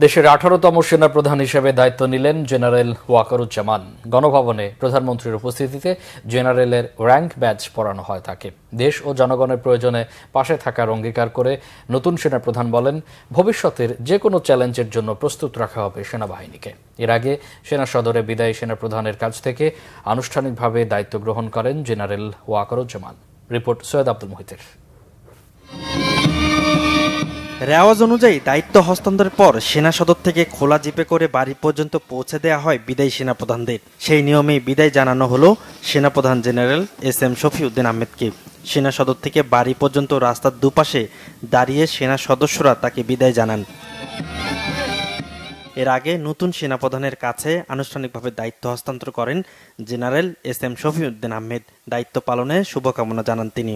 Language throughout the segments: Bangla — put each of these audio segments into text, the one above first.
দেশের 18তম সেনাপ্রধান হিসেবে দায়িত্ব নিলেন জেনারেল ওয়াকারুজ্জামান। গণভবনে প্রধানমন্ত্রীর উপস্থিতিতে জেনারেলের র্যাঙ্ক ব্যাজ পরানো হয় তাকে। দেশ ও জনগণের প্রয়োজনে পাশে থাকার অঙ্গীকার করে নতুন সেনাপ্রধান বলেন, ভবিষ্যতের যে কোনো চ্যালেঞ্জের জন্য প্রস্তুত রাখা হবে সেনাবাহিনীকে। এর আগে সেনা সদরে বিদায়ী সেনাপ্রধানের কাছ থেকে আনুষ্ঠানিকভাবে দায়িত্ব গ্রহণ করেন জেনারেল ওয়াকারুজ্জামান। রিপোর্ট সৈয়দ আব্দুল মুহিতের। রেওয়াজ অনুযায়ী দায়িত্ব হস্তান্তরের পর সেনা সদর থেকে খোলা জিপে করে বাড়ি পর্যন্ত পৌঁছে দেওয়া হয় বিদায়ী সেনাপ্রধানদের। সেই নিয়মেই বিদায় জানানো হলো সেনাপ্রধান জেনারেল SM শফিউদ্দিন আহমেদকে। সেনা সদর থেকে বাড়ি পর্যন্ত রাস্তার দুপাশে দাঁড়িয়ে সেনা সদস্যরা তাকে বিদায় জানান। এর আগে নতুন সেনাপ্রধানের কাছে আনুষ্ঠানিকভাবে দায়িত্ব হস্তান্তর করেন জেনারেল SM শফিউদ্দিন আহমেদ। দায়িত্ব পালনে শুভকামনা জানান তিনি।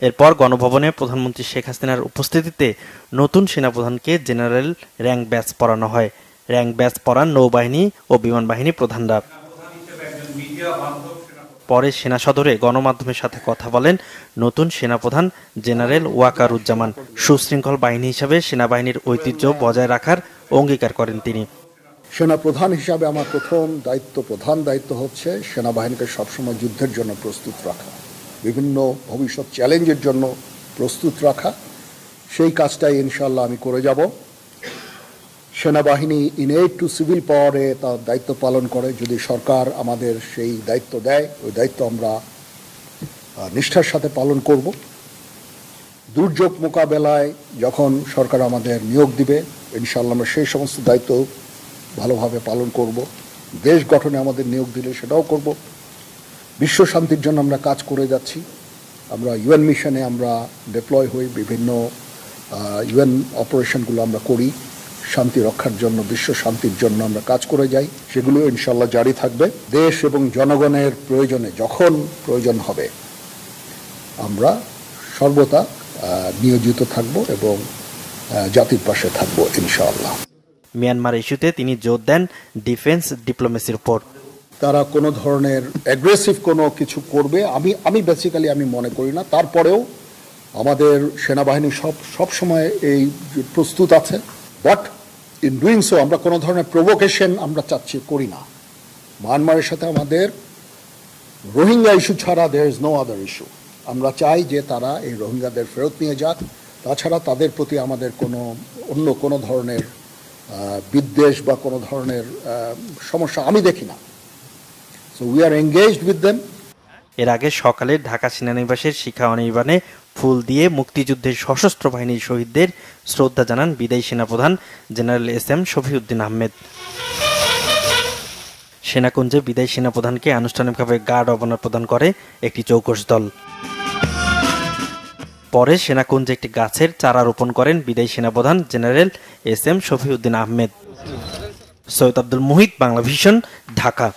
এরপর গণভবনে প্রধানমন্ত্রী শেখ হাসিনার উপস্থিতিতে নতুন সেনাপ্রধানকে জেনারেল র্যাঙ্ক ব্যাজ পরানো হয়। র্যাঙ্ক ব্যাজ পরান নৌবাহিনী ও বিমান বাহিনী প্রধানরা। পরে সেনা সদরে গণমাধ্যমের সাথে কথা বলেন নতুন সেনাপ্রধান জেনারেল ওয়াকারুজ্জামান। সুশৃঙ্খল বাহিনী হিসাবে সেনাবাহিনীর ঐতিহ্য বজায় রাখার অঙ্গীকার করেন তিনি। সেনাপ্রধান হিসাবে আমার প্রধান দায়িত্ব হচ্ছে সেনাবাহিনীকে সবসময় যুদ্ধের জন্য প্রস্তুত রাখা, বিভিন্ন ভবিষ্যৎ চ্যালেঞ্জের জন্য প্রস্তুত রাখা। সেই কাজটাই ইনশাল্লাহ আমি করে যাব। সেনাবাহিনী ইনএড টু সিভিল পাওয়ারে তার দায়িত্ব পালন করে। যদি সরকার আমাদের সেই দায়িত্ব দেয়, ওই দায়িত্ব আমরা নিষ্ঠার সাথে পালন করব। দুর্যোগ মোকাবেলায় যখন সরকার আমাদের নিয়োগ দিবে, ইনশাল্লাহ আমরা সেই সমস্ত দায়িত্ব ভালোভাবে পালন করব। দেশ গঠনে আমাদের নিয়োগ দিলে সেটাও করব। বিশ্ব শান্তির জন্য আমরা কাজ করে যাচ্ছি। আমরা UN মিশনে আমরা ডিপ্লয় হই, বিভিন্ন UN অপারেশনগুলো আমরা করি শান্তি রক্ষার জন্য, বিশ্ব শান্তির জন্য আমরা কাজ করে যাই। সেগুলো ইনশাল্লাহ জারি থাকবে। দেশ এবং জনগণের প্রয়োজনে যখন প্রয়োজন হবে আমরা সর্বদা নিয়োজিত থাকব এবং জাতির পাশে থাকব ইনশাআল্লাহ। মিয়ানমার ইস্যুতে তিনি জোর দেন ডিফেন্স ডিপ্লোমেসির উপর। তারা কোনো ধরনের অ্যাগ্রেসিভ কোনো কিছু করবে আমি বেসিক্যালি আমি মনে করি না। তারপরেও আমাদের সেনাবাহিনী সব সময় এই প্রস্তুত আছে। বাট ইন ডুইং সো আমরা কোনো ধরনের প্রভোকেশন আমরা করি না। মায়ানমারের সাথে আমাদের রোহিঙ্গা ইস্যু ছাড়া there is no other issue. আমরা চাই যে তারা এই রোহিঙ্গাদের ফেরত নিয়ে যাক। তাছাড়া তাদের প্রতি আমাদের অন্য কোনো ধরনের বিদ্বেষ বা কোনো ধরনের সমস্যা আমি দেখি না। So we are engaged with them. এর আগে সকালে ঢাকা সেনানিবাসের শিখা অনির্বাণে ফুল দিয়ে মুক্তিযুদ্ধের সশস্ত্র বাহিনীর শহীদদের শ্রদ্ধা জানান বিদায়ী সেনাপ্রধান জেনারেল SM শফিউদ্দিন আহমেদ। সেনাকুঞ্জে বিদায়ী সেনাপ্রধানকে আনুষ্ঠানিকভাবে গার্ড অব অনার প্রদান করে একটি চৌকস দল। পরে সেনাকুঞ্জে একটি গাছের চারা রোপণ করেন বিদায়ী সেনাপ্রধান general SM Shafiuddin Ahmed. Syed Abdul Muhit, Bangla vision, Dhaka.